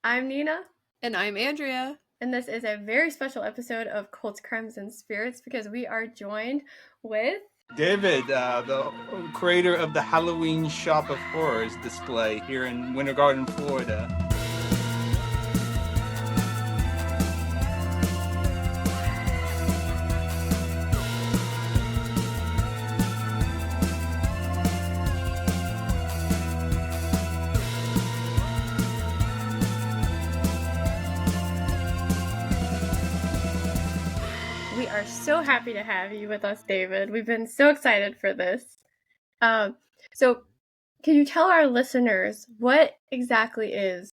I'm Nina. And I'm Andrea. And this is a very special episode of Cults, Crimes, and Spirits because we are joined with David, the creator of the Halloween Shop of Horrors display here in Winter Garden, Florida. We are so happy to have you with us, David. We've been so excited for this. So, can you tell our listeners what exactly is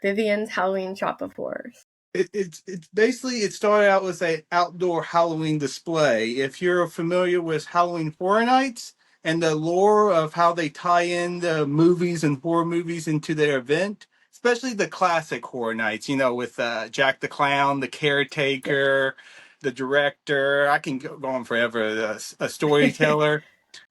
Vivian's Halloween Shop of Horrors? It's basically, it started out with an outdoor Halloween display. If you're familiar with Halloween Horror Nights and the lore of how they tie in the movies and horror movies into their event, especially the classic Horror Nights, with Jack the Clown, the caretaker, the director. I can go on forever. A storyteller.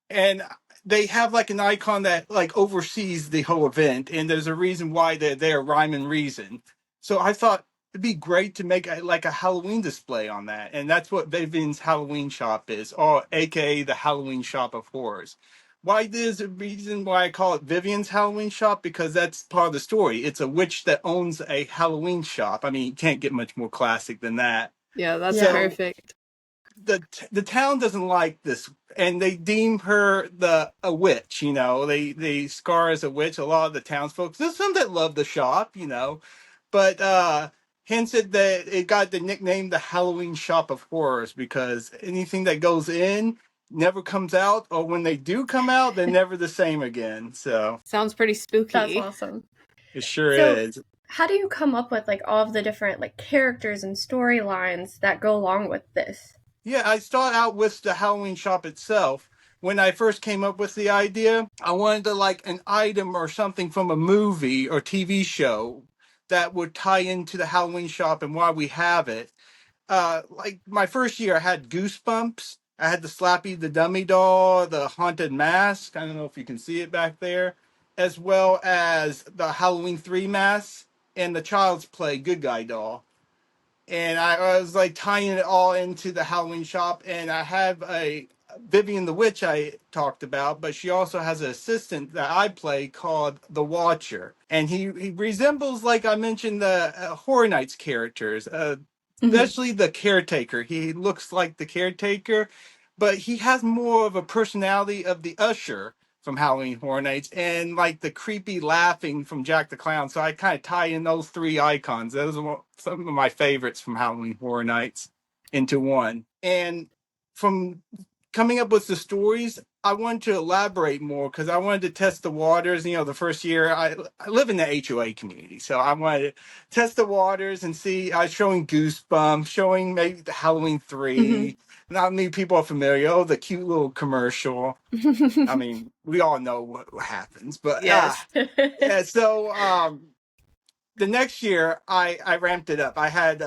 And they have like an icon that like oversees the whole event, and there's a reason why they're there, rhyme and reason. So I thought it'd be great to make a Halloween display on that, and that's what Vivian's Halloween Shop is, or aka the Halloween Shop of Horrors. Why there's a reason why I call it Vivian's Halloween Shop, because that's part of the story. It's a witch that owns a Halloween shop. I mean, you can't get much more classic than that. Yeah, that's So, perfect. the town doesn't like this, and they deem her a witch. They scar her as a witch. A lot of the townsfolk, there's some that love the shop, but hence it got the nickname the Halloween Shop of Horrors, because anything that goes in never comes out, or when they do come out, they're never the same again. So sounds pretty spooky. That's awesome. It sure is. How do you come up with like all of the different like characters and storylines that go along with this? Yeah, I start out with the Halloween shop itself. When I first came up with the idea, I wanted to like an item or something from a movie or TV show that would tie into the Halloween shop and why we have it. Like my first year, I had Goosebumps. I had the Slappy the Dummy doll, the Haunted Mask. I don't know if you can see it back there, as well as the Halloween 3 mask and the Child's Play Good Guy doll. And I was like tying it all into the Halloween shop. And I have a Vivian the Witch I talked about, but she also has an assistant that I play called the Watcher. And he resembles, like I mentioned, the Horror Nights characters, especially the caretaker. He looks like the caretaker, but he has more of a personality of the usher from Halloween Horror Nights, and like the creepy laughing from Jack the Clown. So I kind of tie in those three icons. Those are some of my favorites from Halloween Horror Nights into one. And from coming up with the stories, I wanted to elaborate more because I wanted to test the waters. The first year I live in the HOA community, so I wanted to test the waters and see. I was showing Goosebumps, showing maybe the Halloween 3. Not many people are familiar. Oh, the cute little commercial. I mean, we all know what happens, but yes. Yeah. So the next year, I ramped it up. I had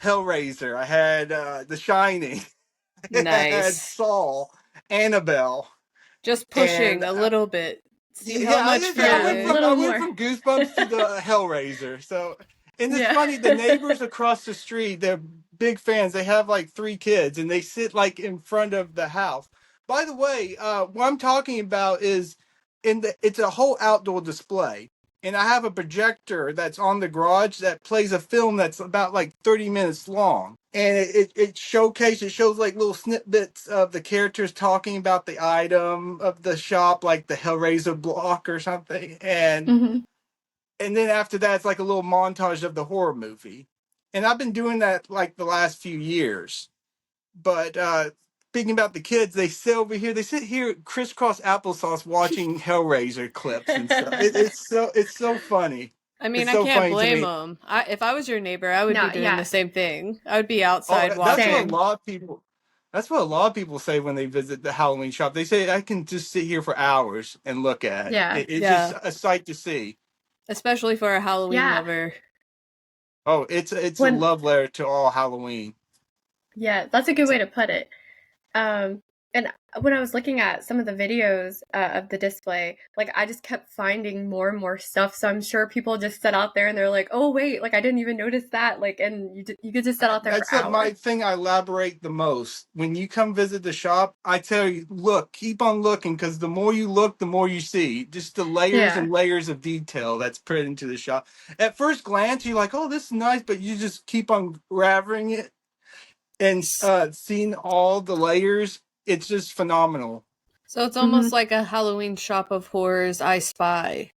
Hellraiser. I had The Shining. Nice. I had Saw, Annabelle. Just pushing a little bit. See how much I went from Goosebumps to the Hellraiser. So, and it's funny, the neighbors across the street, they're big fans. They have like 3 kids, and they sit like in front of the house. By the way, what I'm talking about is it's a whole outdoor display. And I have a projector that's on the garage that plays a film that's about like 30 minutes long. And it shows like little snippets of the characters talking about the item of the shop, like the Hellraiser block or something. And then after that, it's like a little montage of the horror movie. And I've been doing that like the last few years. But speaking about the kids, they sit here crisscross applesauce watching Hellraiser clips and stuff. It's so funny. I mean, I can't blame them. If I was your neighbor, I would be doing the same thing. I would be outside watching. That's what a lot of people say when they visit the Halloween shop. They say, I can just sit here for hours and look at it. Yeah. It's just a sight to see. Especially for a Halloween lover. Oh, it's a love letter to all Halloween. Yeah, that's a good way to put it. And when I was looking at some of the videos of the display, like I just kept finding more and more stuff. So I'm sure people just sit out there and they're like, "Oh wait, like I didn't even notice that." Like, and you could just sit out there That's for hours. my thing. I elaborate the most when you come visit the shop. I tell you, look, keep on looking, because the more you look, the more you see. Just the layers and layers of detail that's put into the shop. At first glance, you're like, "Oh, this is nice," but you just keep on grabbing it and seeing all the layers. It's just phenomenal. So it's almost like a Halloween shop of horrors. I Spy.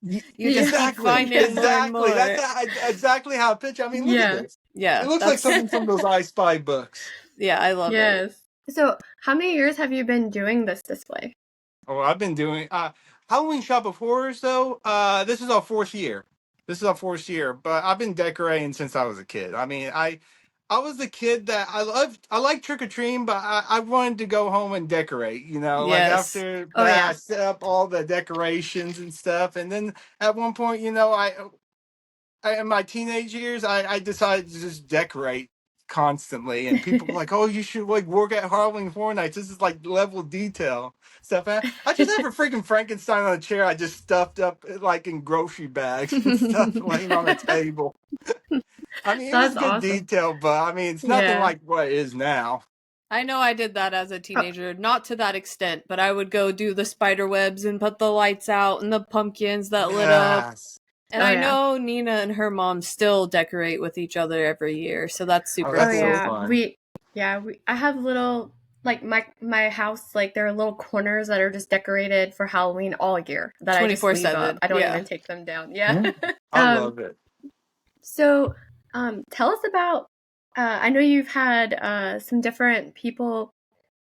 You just keep finding more and more. That's exactly how I pitch. I mean, look at this. Yeah, it looks like something from those I Spy books. Yeah, I love it. So, how many years have you been doing this display? Oh, I've been doing Halloween Shop of Horrors though. This is our fourth year. But I've been decorating since I was a kid. I mean, I was the kid that I like trick or treating, but I wanted to go home and decorate. You know, like after that, I set up all the decorations and stuff, and then at one point, you know, I in my teenage years, I decided to just decorate constantly, and people were like, "Oh, you should like work at Halloween Horror Nights. This is like level detail stuff." I just have a freaking Frankenstein on a chair. I just stuffed up like in grocery bags and stuff, laying on a table. I mean, it was good detail, but I mean, it's nothing like what it is now. I know I did that as a teenager, not to that extent, but I would go do the spider webs and put the lights out and the pumpkins that lit up. And I know Nina and her mom still decorate with each other every year, so that's super cool. So fun. I have little, like my house, like there are little corners that are just decorated for Halloween all year that 24/7. I don't even take them down. Yeah. I love it. So, tell us about, I know you've had some different people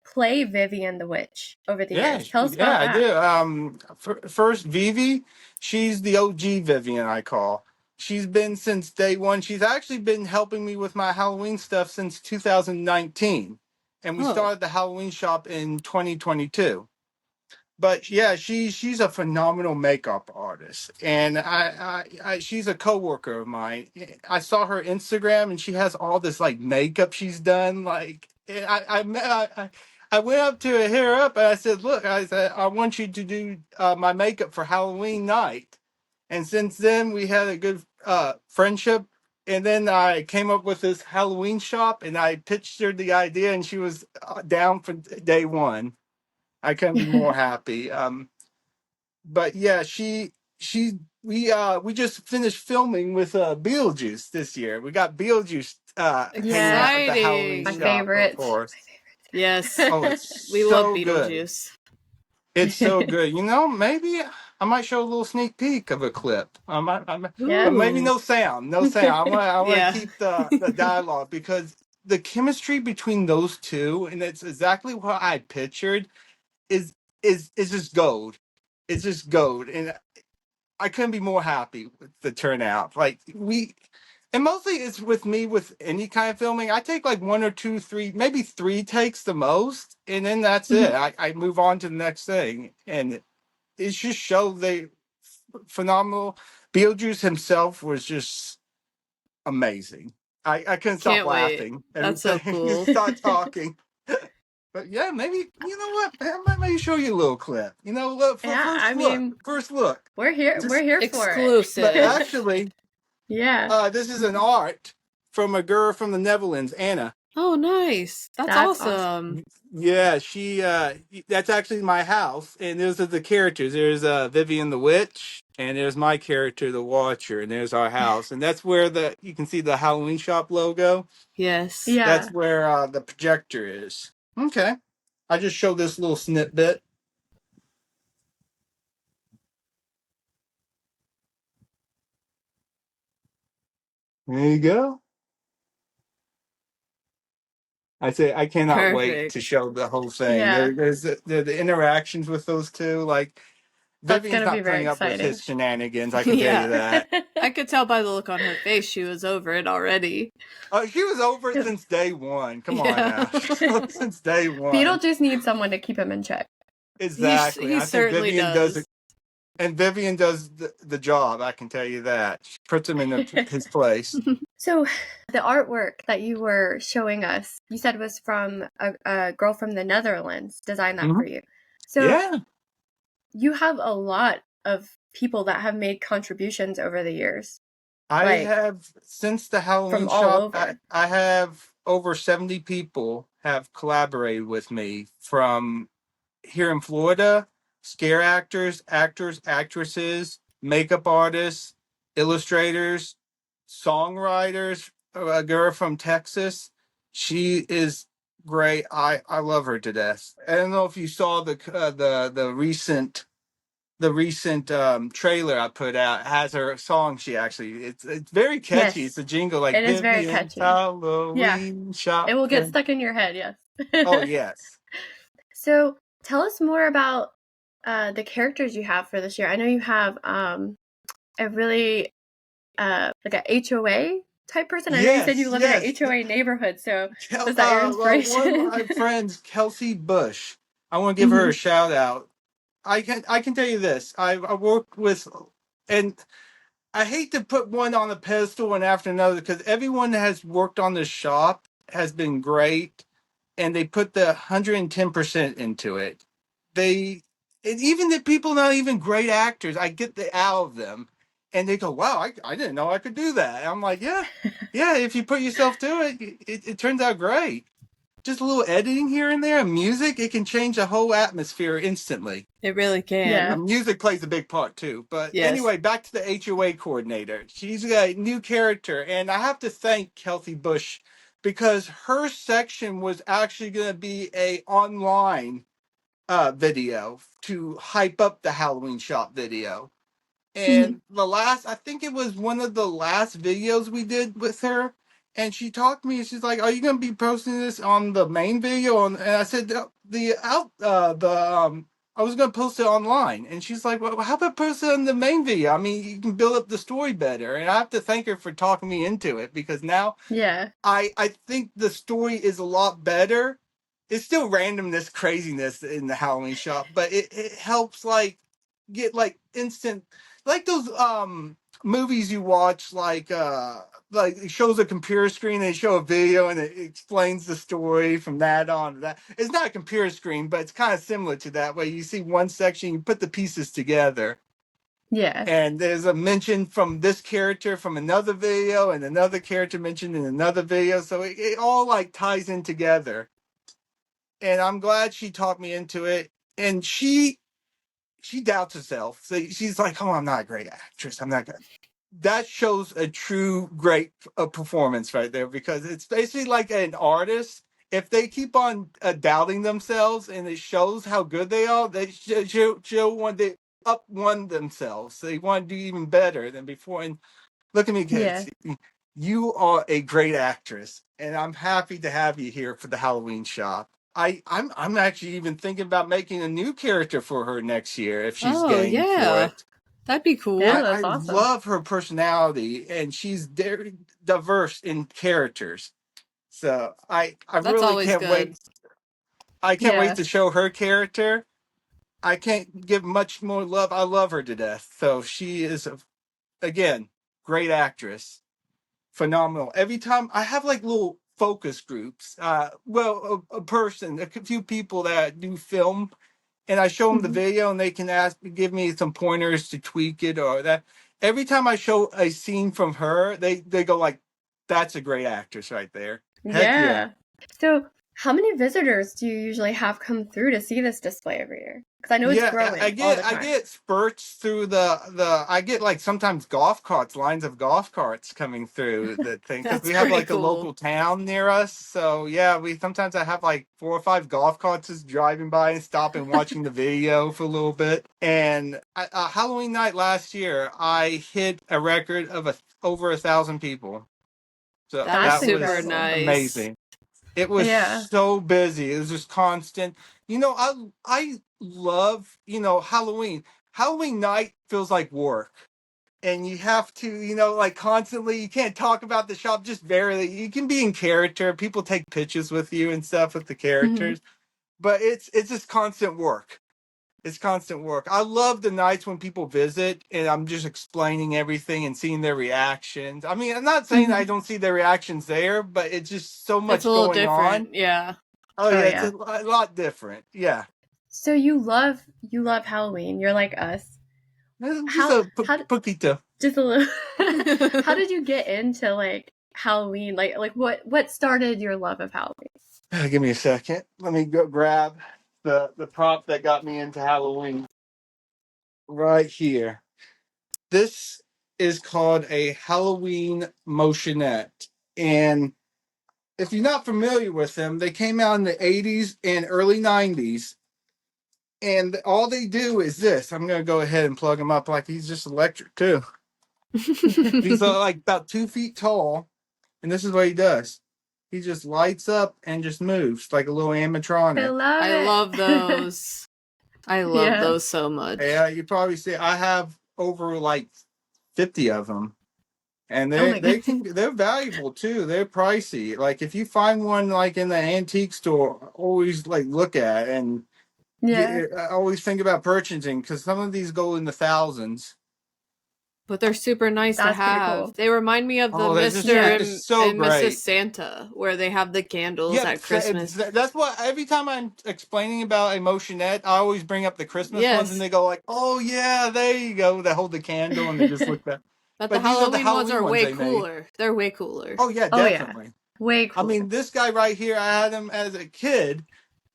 play Vivian the Witch over the years. Tell us about that. I do. First, Vivi, she's the OG Vivian, I call. She's been since day one. She's actually been helping me with my Halloween stuff since 2019. And we started the Halloween shop in 2022. But yeah, she's a phenomenal makeup artist, and she's a coworker of mine. I saw her Instagram, and she has all this like makeup she's done. Like I went up to her, hit her up, and I said, "Look, I want you to do my makeup for Halloween night." And since then, we had a good friendship. And then I came up with this Halloween shop, and I pitched her the idea, and she was down for day one. I couldn't be more happy. But yeah, we just finished filming with Beetlejuice this year. We got Beetlejuice hanging out at the Halloween shop, favorite. Of course. Yes. Oh, it's we love Beetlejuice. Good. It's so good. You know, maybe I might show a little sneak peek of a clip. But maybe no sound. No sound. I want to keep the dialogue, because the chemistry between those two, and it's exactly what I pictured, is just gold. It's just gold, and I couldn't be more happy with the turnout. Like and mostly it's with me with any kind of filming. I take like 1 or 2, 3, maybe 3 takes the most, and then that's it. I move on to the next thing, and it just showed they phenomenal. Beetlejuice himself was just amazing. I couldn't stop laughing. That's so cool. Start talking. But yeah, maybe, you know what? I might maybe show you a little clip. You know, look, first look. We're here for exclusive. But actually, this is an art from a girl from the Netherlands, Anna. Oh, nice. That's awesome. Yeah, that's actually my house, and those are the characters. There's Vivian the Witch, and there's my character, the Watcher, and there's our house. And that's where you can see the Halloween shop logo. Yes. Yeah. That's where the projector is. Okay. I just showed this little snippet. There you go. I say I cannot wait to show the whole thing. Yeah. There's the interactions with those two. Like, Vivian's not putting up with his shenanigans, I can tell you that. I could tell by the look on her face she was over it already. She was over it since day one. Come on now. Since day one. Beetlejuice needs someone to keep him in check. Exactly. He certainly does. And Vivian does the job, I can tell you that. She puts him in his place. So the artwork that you were showing us, you said was from a girl from the Netherlands designed that for you. So yeah. You have a lot of people that have made contributions over the years. I have, since the Halloween From all shop, over. I have over 70 people have collaborated with me from here in Florida, scare actors, actresses, makeup artists, illustrators, songwriters. A girl from Texas, she is great. I love her to death. I don't know if you saw the recent trailer I put out. It has her song. She actually, it's very catchy. Yes. It's a jingle like It is very Vivian's catchy. Halloween shop. It will get stuck in your head, yes. Oh yes. So tell us more about the characters you have for this year. I know you have a really like a HOA type person. I know you said you live in an HOA neighborhood, so was that your Well, one of inspiration? my friends, Kelsey Bush. I want to give her a shout out. I can tell you this. I worked with, and I hate to put one on a pedestal one after another because everyone that has worked on the shop has been great, and they put the 110% into it. They, and even the people not even great actors, I get the out of them, and they go, "Wow, I didn't know I could do that." And I'm like, "Yeah, yeah. If you put yourself to it, it turns out great." Just a little editing here and there, and music, it can change the whole atmosphere instantly. It really can. Yeah. Music plays a big part too. But Yes. anyway, back to the HOA coordinator. She's a new character, and I have to thank Kelsey Bush because her section was actually going to be a online video to hype up the Halloween shop video. And I think it was one of the last videos we did with her. And she talked to me. She's like, "Are you going to be posting this on the main video?" And I said, I was going to post it online." And she's like, "Well, how about post it on the main video? I mean, you can build up the story better." And I have to thank her for talking me into it because now I think the story is a lot better. It's still randomness, craziness in the Halloween shop, but it helps like get like instant, like those movies you watch, like it shows a computer screen, they show a video and it explains the story from that on to that. It's not a computer screen, but it's kind of similar to that, where you see one section, you put the pieces together. Yeah. And there's a mention from this character from another video and another character mentioned in another video. So it all like ties in together. And I'm glad she talked me into it. And she doubts herself. So she's like, "Oh, I'm not a great actress. I'm not good." That shows a true great performance right there, because it's basically like an artist. If they keep on doubting themselves and it shows how good they are, they show when they up one themselves. They want to do even better than before. And look at me, kids. Yeah. You are a great actress, and I'm happy to have you here for the Halloween shop. I'm actually even thinking about making a new character for her next year if she's game for it. That'd be cool. Yeah, I awesome. love her personality, and she's very diverse in characters. So I really can't wait. I can't wait to show her character. I can't give much more love. I love her to death. So she is, again, great actress. Phenomenal. Every time I have like little focus groups. A person, a few people that do film, and I show them the video, and they can give me some pointers to tweak it or that. Every time I show a scene from her, they go like, "That's a great actress right there." Heck yeah. So how many visitors do you usually have come through to see this display every year? Because I know it's growing all the time. I get spurts through I get like sometimes lines of golf carts coming through the thing, because we have like a local town near us. So yeah, sometimes I have like 4 or 5 golf carts just driving by and stopping watching the video for a little bit. And Halloween night last year, I hit a record of over 1,000 people. So that was super nice. Amazing. It was so busy. It was just constant. I love, Halloween. Halloween night feels like work. And you have to, like constantly, you can't talk about the shop, just barely. You can be in character. People take pictures with you and stuff with the characters. But it's just constant work. It's constant work. I love the nights when people visit and I'm just explaining everything and seeing their reactions. I mean, I'm not saying I don't see their reactions there, but it's just so It's a much little going on. different, yeah. Oh Oh, yeah, it's yeah. a lot different. Yeah. So you love Halloween. You're like us. Just How a poquito. just a little. How did you get into like Halloween? Like what started your love of Halloween? Give me a second. Let me go grab the prop that got me into Halloween right here. This is called a Halloween motionette. And if you're not familiar with them, they came out in the 80s and early 90s. And all they do is this. I'm going to go ahead and plug him up like he's just electric, too. He's like about 2 feet tall. And this is what he does. He just lights up and just moves like a little animatronic. I love those. I love those so much. Yeah, you probably see I have over like 50 of them. And they're valuable too. They're pricey. Like if you find one like in the antique store, always like look at and I always think about purchasing because some of these go in the thousands. But they're super nice to have. Cool. They remind me of the Mr. and Mrs. Santa, where they have the candles at Christmas. That's what every time I'm explaining about a motionette, I always bring up the Christmas ones, and they go like, "Oh yeah, there you go." They hold the candle and they just look back. But the Halloween ones are way cooler. They're way cooler. Oh yeah, definitely. Way cooler. I mean, this guy right here, I had him as a kid.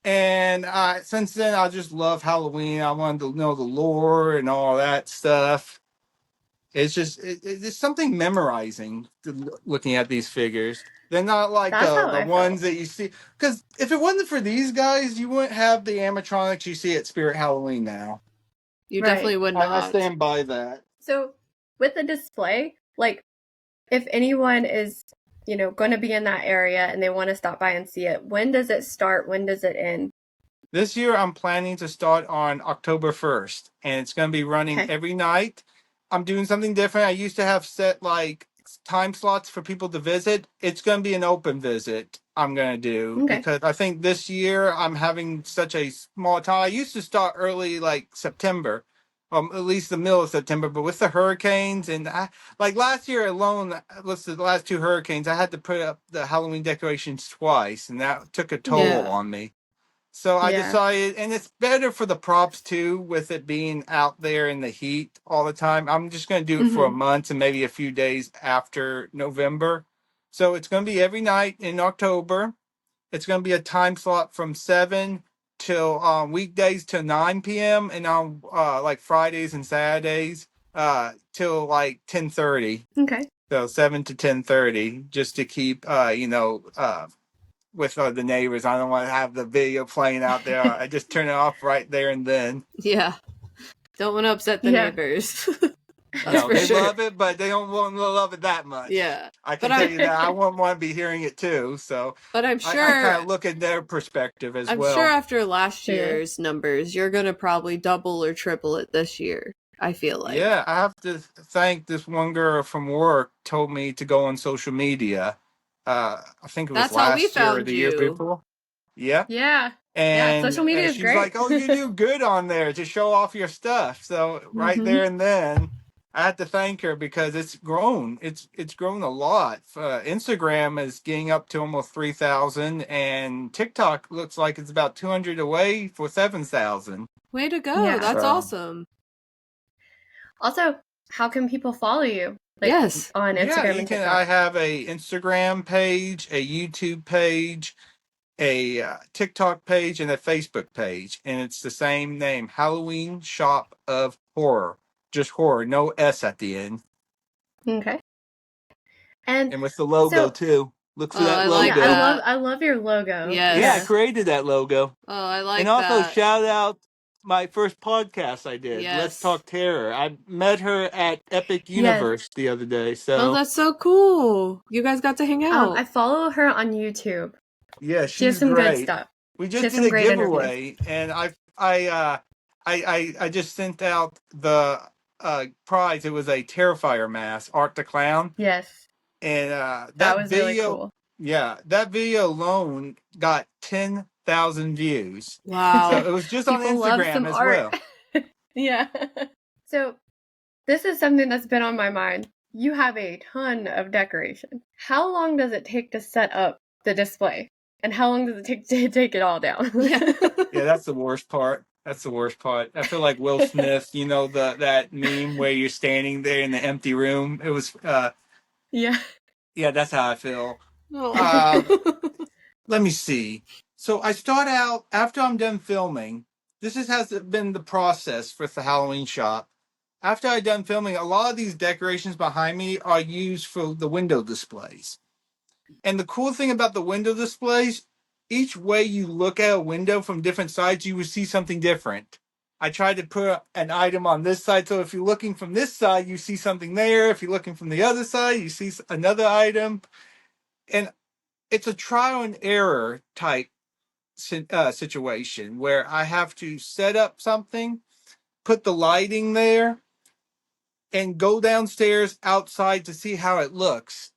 And since then, I just love Halloween. I wanted to know the lore and all that stuff. It's just it's something memorizing looking at these figures. They're not like the ones that you see. Because if it wasn't for these guys, you wouldn't have the animatronics you see at Spirit Halloween now. You definitely would not. I stand by that. So with the display, like if anyone is going to be in that area and they want to stop by and see it, when does it start? When does it end? This year, I'm planning to start on October 1st, and it's going to be running every night. I'm doing something different. I used to have set like time slots for people to visit. It's going to be an open visit I'm going to do because I think this year I'm having such a small time. I used to start early, like September, at least the middle of September, but with the hurricanes and like last year alone, the last 2 hurricanes, I had to put up the Halloween decorations twice, and that took a toll on me. So I decided, and it's better for the props too, with it being out there in the heat all the time. I'm just going to do it for a month and maybe a few days after November. So it's going to be every night in October. It's going to be a time slot from 7 till weekdays till 9 p.m. and on like Fridays and Saturdays till like 10:30. Okay. So 7 to 10:30, just to keep with the neighbors. I don't want to have the video playing out there. I just turn it off right there and then. Yeah. Don't want to upset the neighbors. No, they love it, but they don't want to love it that much. Yeah. I can tell you that. I wouldn't want to be hearing it too. So but I'm sure I kind of look at their perspective as well. I'm sure after last year's numbers, you're going to probably double or triple it this year. I feel like. Yeah, I have to thank this one girl from work told me to go on social media. I think it was last year or the year before. Yeah. Yeah. And social media is she's great. like, "Oh, you do good on there to show off your stuff." So right there and then, I had to thank her because it's grown. It's grown a lot. Instagram is getting up to almost 3,000, and TikTok looks like it's about 200 away for 7,000. Way to go! Yeah. That's awesome. Also, how can people follow you? Like, on Instagram and TikTok. I have a Instagram page, a YouTube page, a TikTok page, and a Facebook page, and it's the same name: Halloween Shop of Horror. Just horror, no S at the end. Okay. And with the logo too. Look for that logo. Yeah, I love your logo. Yes. Yeah, I created that logo. Oh, I like that. And also shout out my first podcast I did. Yes. Let's Talk Terror. I met her at Epic Universe the other day. So that's so cool. You guys got to hang out. I follow her on YouTube. Yeah, she has some great. Good stuff. We just did a giveaway, and I just sent out the prize. It was a Terrifier mask, Art the Clown. Yes. And that was video, really cool. Yeah, that video alone got 10,000 100,000 views. Wow. So it was just on People love some Instagram as art. well. Yeah. So this is something that's been on my mind. You have a ton of decoration. How long does it take to set up the display? And how long does it take to take it all down? Yeah. Yeah, that's the worst part. That's the worst part. I feel like Will Smith, you know, that meme where you're standing there in the empty room. It was Yeah. yeah, that's how I feel. Oh. Let me see. So I start out after I'm done filming. Has been the process for the Halloween shop. After I'm done filming, a lot of these decorations behind me are used for the window displays. And the cool thing about the window displays, each way you look at a window from different sides, you will see something different. I tried to put an item on this side, so if you're looking from this side, you see something there. If you're looking from the other side, you see another item. And it's a trial and error type situation where I have to set up something, put the lighting there, and go downstairs outside to see how it looks.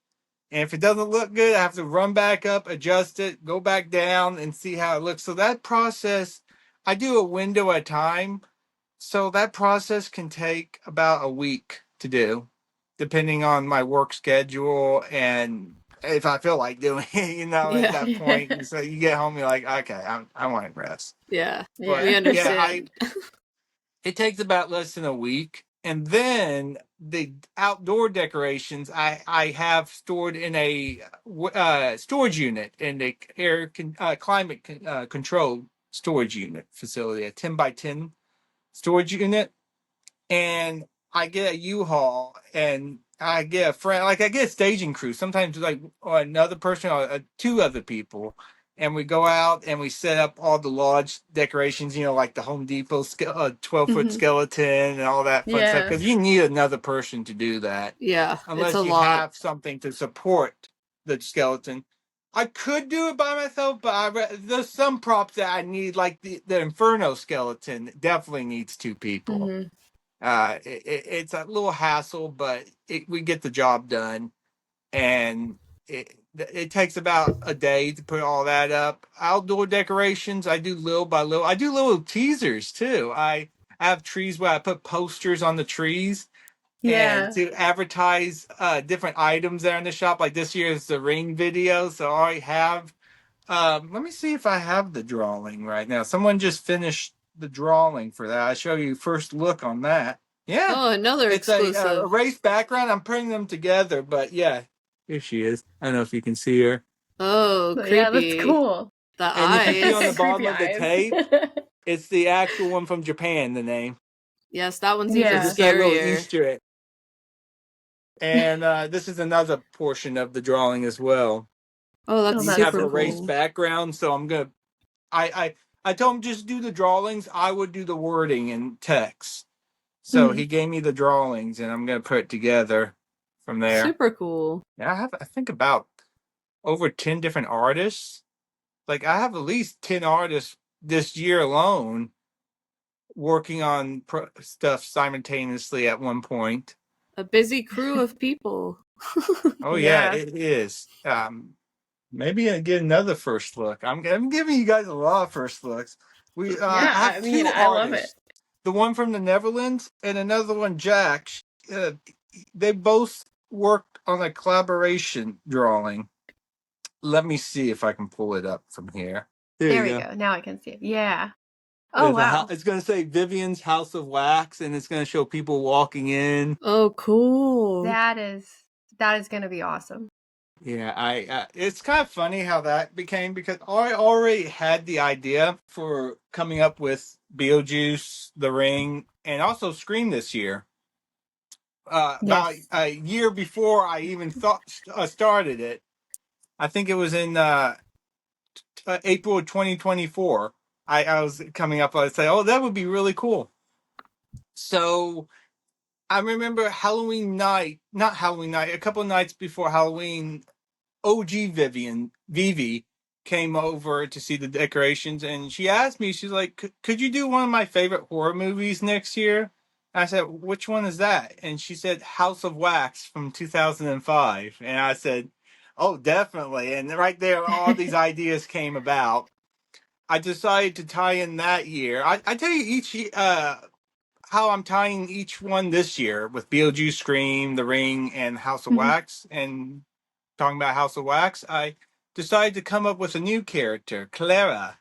And if it doesn't look good, I have to run back up, adjust it, go back down, and see how it looks. So that process, I do a window at a time. So that process can take about a week to do, depending on my work schedule and if I feel like doing it, at Yeah. that point. And so you get home, you're like, okay, I want to rest. Yeah. But We Yeah. understand. it takes about less than a week. And then the outdoor decorations I have stored in a storage unit in the climate controlled storage unit facility, a 10 by 10 storage unit. And I get a U-Haul and I get a friend, like I get a staging crew, sometimes like or another person or two other people. And we go out and we set up all the lodge decorations, like the Home Depot 12-foot Mhm. skeleton and all that fun stuff. Yeah. Because you need another person to do that Yeah. It's a unless you lot. have something to support the skeleton. I could do it by myself, but there's some props that I need, like the Inferno skeleton definitely needs two people. Mhm. It's a little hassle, but we get the job done, and it takes about a day to put all that up. Outdoor decorations, I do little by little. I do little teasers too. I have trees where I put posters on the trees and Yeah. to advertise different items that are in the shop. Like this year is the ring video, so I already have. Let me see if I have the drawing right now. Someone just finished the drawing for that. I'll show you first look on that. Yeah, Oh, another it's a exclusive. erased background. I'm putting them together, but yeah, here she is. I don't know if you can see her. Oh, But yeah, that's creepy. cool. The And if you see on the eyes. bottom Creepy of the eyes. tape, it's the actual one from Japan, the name. Yes, that one's So even Yeah. just that little scarier. Easter egg. And this is another portion of the drawing as well. Oh, that's Oh, These that's have super erased cool. backgrounds, so I'm gonna. I told him just do the drawings. I would do the wording and text. So Mhm. he gave me the drawings, and I'm gonna put it together from there. Super cool. Yeah, I think about over 10 different artists. Like I have at least 10 artists this year alone working on stuff simultaneously at one point. A busy crew of people. Oh yeah, Yeah. it is. Maybe I get another first look. I'm giving you guys a lot of first looks. I Yeah, have I mean, two I love it. artists. The one from the Netherlands and another one, Jack. They both worked on a collaboration drawing. Let me see if I can pull it up from here. There we You go. go. Now I can see it. Yeah. Oh, wow. It's going to say Vivian's House of Wax, and it's going to show people walking in. Oh, cool. That is going to be awesome. Yeah, it's kind of funny how that became because I already had the idea for coming up with Beetlejuice, The Ring, and also Scream this year. About Yes. a year before I even started it. I think it was in April of 2024. I was coming up. I say, oh, that would be really cool. So I remember Halloween night, not Halloween night, a couple of nights before Halloween. OG Vivi came over to see the decorations, and she asked me, she's like, could you do one of my favorite horror movies next year? I said, which one is that? And she said, House of Wax from 2005. And I said, oh, definitely. And right there, all these ideas came about. I decided to tie in that year. I tell you how I'm tying each one this year with Beetlejuice, Scream, The Ring, and House of Wax. And talking about House of Wax, I decided to come up with a new character, Clara,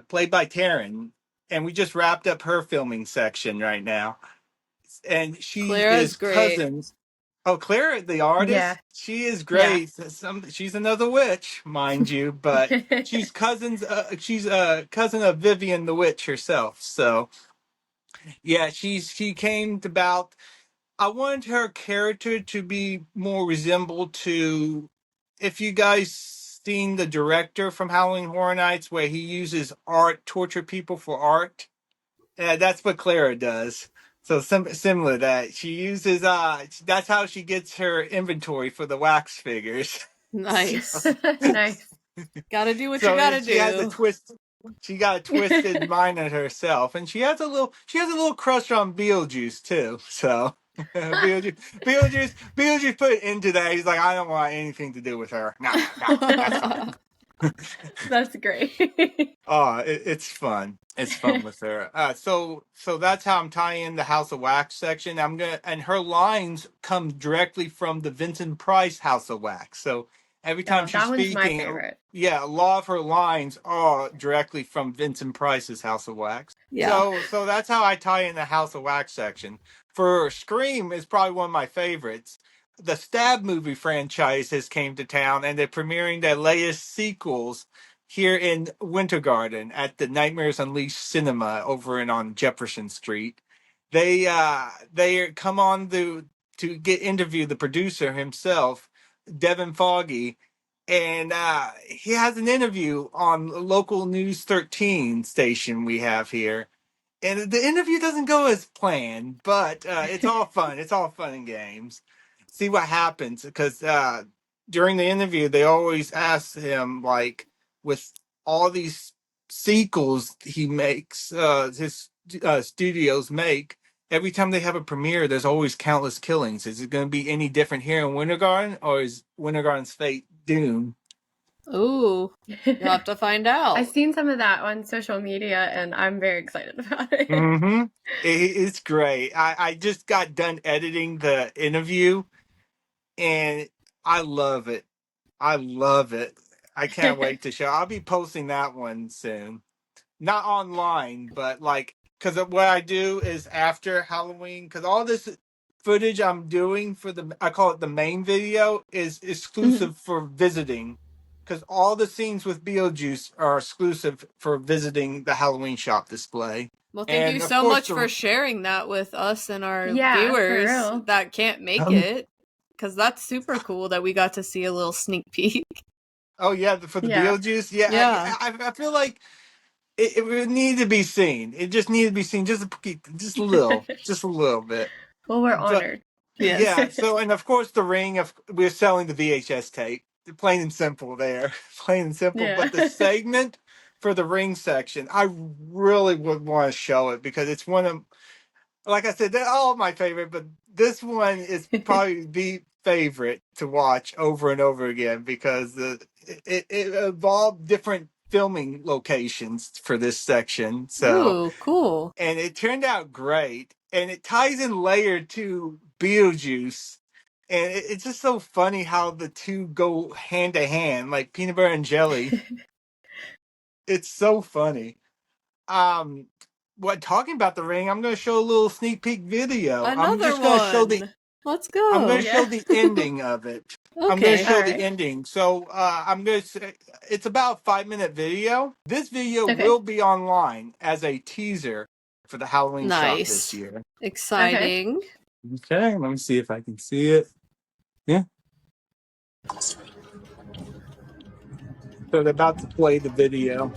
played by Taryn. And we just wrapped up her filming section right now. And she Clara's is great. cousins. Oh, Clara, the Yeah. artist, she is great. She's another witch, mind you, but she's cousins. She's a cousin of Vivian the witch herself. So yeah, she came about. I wanted her character to be more resembled to, if you guys seen the director from Halloween Horror Nights, where he uses art, torture people for art. Yeah, that's what Clara does. So similar to that. She uses that's how she gets her inventory for the wax figures. Nice. Nice. Gotta do what you So gotta she has a do. twist. She got a twisted mind at herself, and she has a little crush on Beetlejuice too. So Beetlejuice put into that. He's like, I don't want anything to do with her. No, that's fine. That's great. Oh, it's fun. It's fun with her. So that's how I'm tying in the House of Wax section. And her lines come directly from the Vincent Price House of Wax. So every time Oh, she's that one's my speaking, favorite. yeah, a lot of her lines are directly from Vincent Price's House of Wax. Yeah. So that's how I tie in the House of Wax section. For Scream is probably one of my favorites. The Stab movie franchise has came to town, and they're premiering their latest sequels here in Winter Garden at the Nightmares Unleashed Cinema over on Jefferson Street. They come on to get interview the producer himself, Devin Foggy, and he has an interview on local News 13 station we have here. And the interview doesn't go as planned, but it's all fun. It's all fun and games. See what happens, because during the interview, they always ask him, like, with all these sequels he makes, his studios make, every time they have a premiere, there's always countless killings. Is it going to be any different here in Winter Garden, or is Winter Garden's fate doomed? Ooh. You'll have to find out. I've seen some of that on social media, and I'm very excited about it. Mm-hmm. It's great. I just got done editing the interview, and I love it. I love it. I can't wait to show. I'll be posting that one soon. Not online, but like, because what I do is after Halloween, because all this footage I'm doing for I call it the main video, is exclusive for visiting. Because all the scenes with Beetlejuice are exclusive for visiting the Halloween shop display. Well, thank you And of so course, much for sharing that with us and our Yeah, for viewers real. that can't make it. Because that's super cool that we got to see a little sneak peek. oh yeah, for the Yeah. Beetlejuice, yeah, Yeah. I feel like it would need to be seen. It just needed to be seen just just a little bit. Well, we're But honored. Yes. yeah, so and of course the ring of we're selling the VHS tape, plain and simple there, plain and simple. Yeah. But the segment for the ring section, I really would want to show it because it's one of, like I said, they're all my favorite, but this one is probably the favorite to watch over and over again because it involved different filming locations for this section. So, Ooh, cool. and it turned out great, and it ties in layered to Beetlejuice. And it's just so funny how the two go hand to hand, like peanut butter and jelly. It's so funny. What talking about the ring? I'm going to show a little sneak peek video. I'm Another just going to show the. one. Let's I'm going go. to show Yeah. the ending of it. I'm going to Okay. show the Alright. ending. So I'm going to say it's about a 5-minute video. This video Okay. will be online as a teaser for the Halloween shop this Nice. year. Exciting. Okay, let me see if I can see it. Yeah. So they're about to play the video.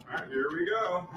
All right, here we go.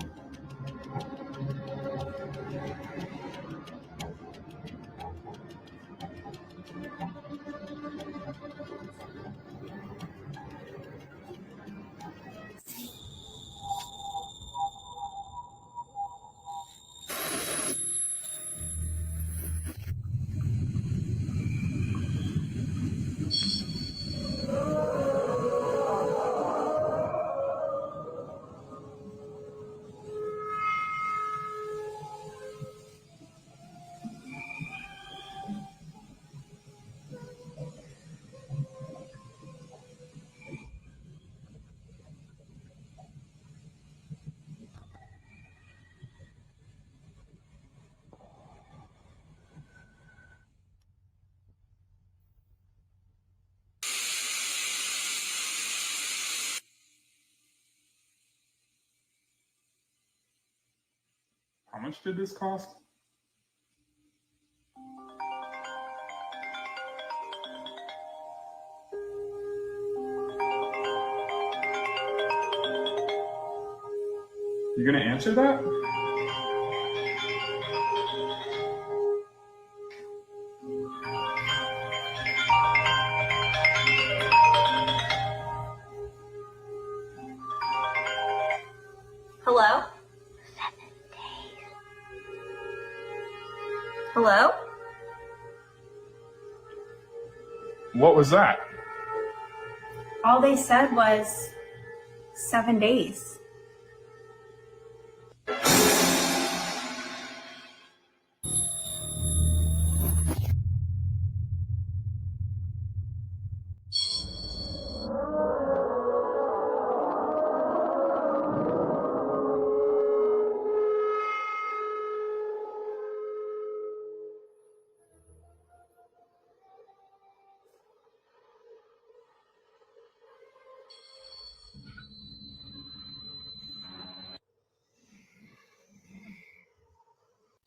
How much did this cost? You gonna answer that? Hello? 7 days. Hello? What was that? All they said was 7 days.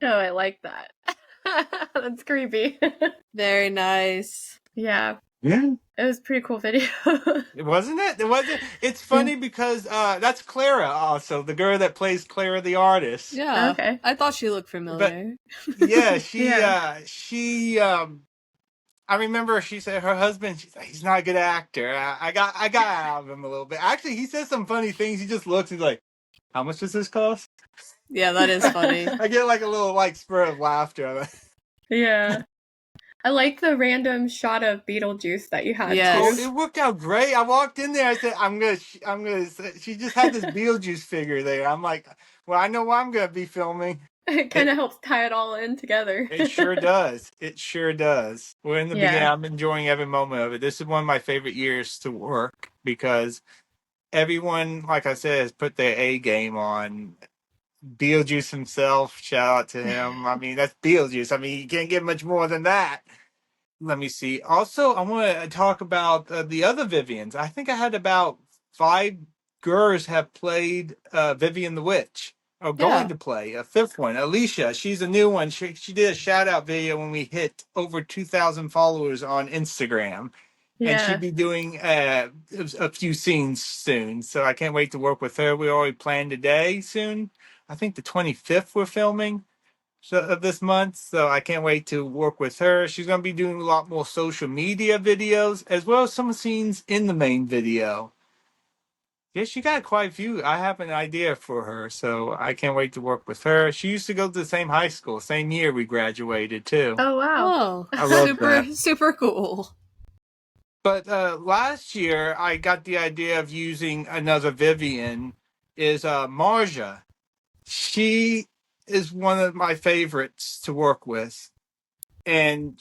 Oh, I like that. That's creepy. Very nice. Yeah. Yeah. It was a pretty cool video. Wasn't it? It wasn't. It's funny because that's Clara also, the girl that plays Clara the artist. Yeah. Okay. I thought she looked But familiar. yeah, I remember she said her husband, she's like, he's not a good actor. I got out of him a little bit. Actually, he says some funny things. He just looks, he's like, how much does this cost? Yeah, that is funny. I get like a little like spur of laughter. Yeah. I like the random shot of Beetlejuice that you had Yes. too. It worked out great. I walked in there. I said, I'm gonna. She just had this Beetlejuice figure there. I'm like, well, I know what I'm gonna be filming. It kind of helps tie it all in together. It sure does. It sure does. We're in the beginning. Yeah. I'm enjoying every moment of it. This is one of my favorite years to work because everyone, like I said, has put their A game on. Beetlejuice himself, shout out to him. I mean, that's Beetlejuice. I mean, you can't get much more than that. Let me see. Also, I want to talk about the other Vivians. I think I had about 5 girls have played Vivian the Witch, or going to play a 5th one. Alicia, she's a new one. She did a shout out video when we hit over 2,000 followers on Instagram. And she'd Yeah. be doing a few scenes soon. So I can't wait to work with her. We already planned today soon. I think the 25th we're filming of this month. So I can't wait to work with her. She's going to be doing a lot more social media videos as well as some scenes in the main video. Yeah, she got quite a few. I have an idea for her, so I can't wait to work with her. She used to go to the same high school, same year we graduated too. Oh wow. Oh, I love super, that. super cool. But last year I got the idea of using another Vivian, is Marja. She is one of my favorites to work with. And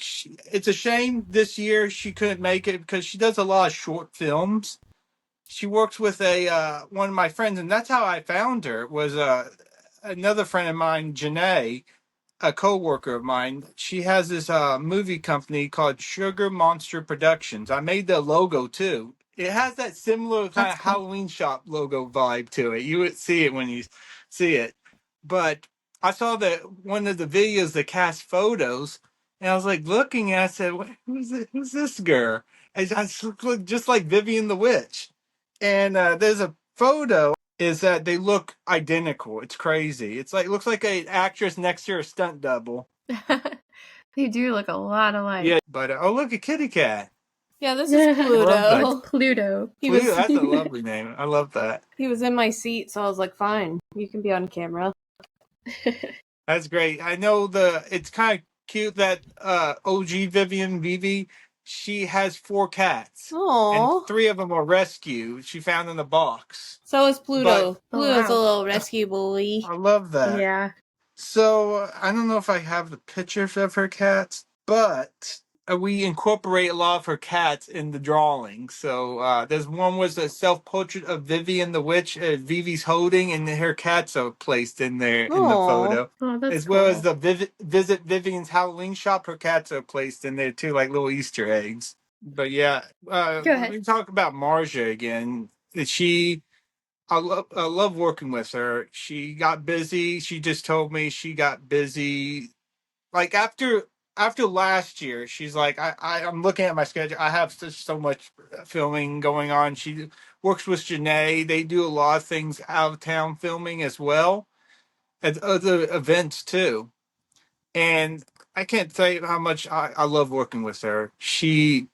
it's a shame this year she couldn't make it because she does a lot of short films. She works with a one of my friends, and that's how I found her. Was another friend of mine, Janae, a co-worker of mine. She has this movie company called Sugar Monster Productions. I made the logo too. It has that similar kind That's of cool. Halloween shop logo vibe to it. You would see it when you see it. But I saw that one of the videos, the cast photos, and I was like looking and I said, who's it? Who's this girl? And I look just like Vivian the Witch. And there's a photo is that they look identical. It's crazy. It's like, looks like an actress next to her stunt double. They do look a lot alike. Yeah, but oh, look, a kitty cat. Yeah, this is Pluto. Love Pluto. Pluto, that's a lovely name. I love that. He was in my seat, so I was like, fine, you can be on camera. That's great. I know it's kind of cute that OG Vivian Vivi, she has 4 cats. Aww. And 3 of them are rescued. She found in a box. So is Pluto. But, Pluto's wow. a little rescue boy. I love that. Yeah. So I don't know if I have the pictures of her cats, but we incorporate a lot of her cats in the drawing. So there's one was a self-portrait of Vivian the Witch, Vivi's holding, and her cats are placed in there in the photo. Oh, that's As cool. well as the Visit Vivian's Halloween shop, her cats are placed in there too, like little Easter eggs. But yeah, Go ahead. we talk about Marja again. I love working with her. She got busy. She just told me she got busy. Like after last year, she's like, I'm looking at my schedule. I have so much filming going on. She works with Janae. They do a lot of things out of town filming as well at other events too. And I can't tell you how much I love working with her. She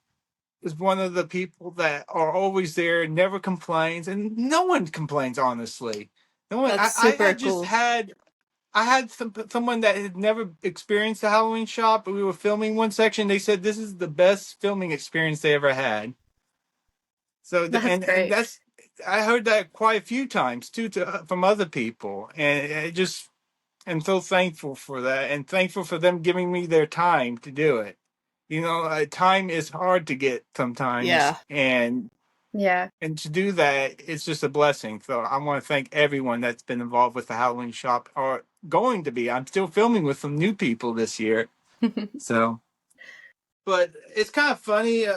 is one of the people that are always there, never complains, and no one complains, honestly. No one. That's I super had just cool. had I had someone that had never experienced a Halloween shop, but we were filming one section. They said this is the best filming experience they ever had. So That's and great. that's I heard that quite a few times too from other people, and it just am so thankful for that, and thankful for them giving me their time to do it. Time is hard to get sometimes, Yeah. Yeah. and to do that, it's just a blessing. So I want to thank everyone that's been involved with the Halloween shop or going to be. I'm still filming with some new people this year. So, but it's kind of funny.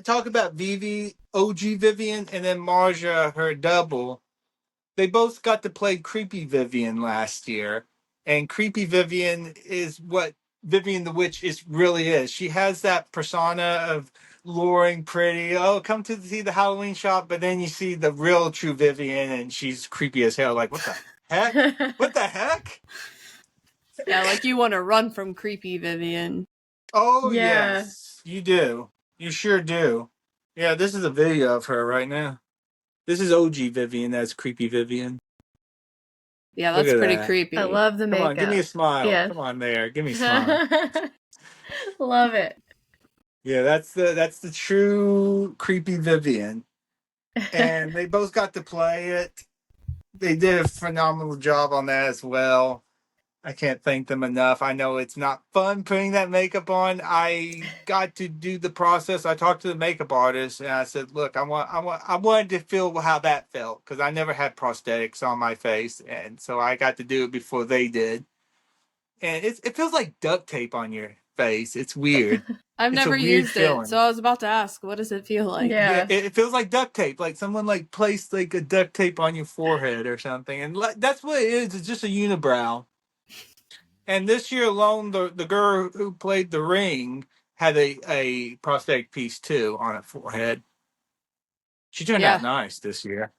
Talk about Vivi, OG Vivian, and then Marja, her double. They both got to play Creepy Vivian last year, and Creepy Vivian is what Vivian the Witch really is. She has that persona of luring, pretty. Oh, come to see the Halloween shop, but then you see the real true Vivian, and she's creepy as hell. Like, what the heck? What the heck? Yeah, like you want to run from creepy Vivian. Oh Yeah. yes, you do. You sure do. Yeah, this is a video of her right now. This is OG Vivian. That's creepy Vivian. Yeah, Look that's at pretty that. creepy. I love the Come on, give me a makeup. smile. Yeah. Come on there, give me a smile. Love it. Yeah, that's the true creepy Vivian. And they both got to play it. They did a phenomenal job on that as well. I can't thank them enough. I know it's not fun putting that makeup on. I got to do the process. I talked to the makeup artist and I said, "Look, I wanted to feel how that felt because I never had prosthetics on my face, and so I got to do it before they did. And it feels like duct tape on your face. It's weird. I've It's a never weird used it, so feeling. I was about to ask, what does it feel like? Yeah, Yeah. it feels like duct tape, like someone like placed like a duct tape on your forehead or something, and that's what it is. It's just a unibrow. And this year alone, the girl who played the ring had a prosthetic piece too on her forehead. She turned out Yeah, nice this year.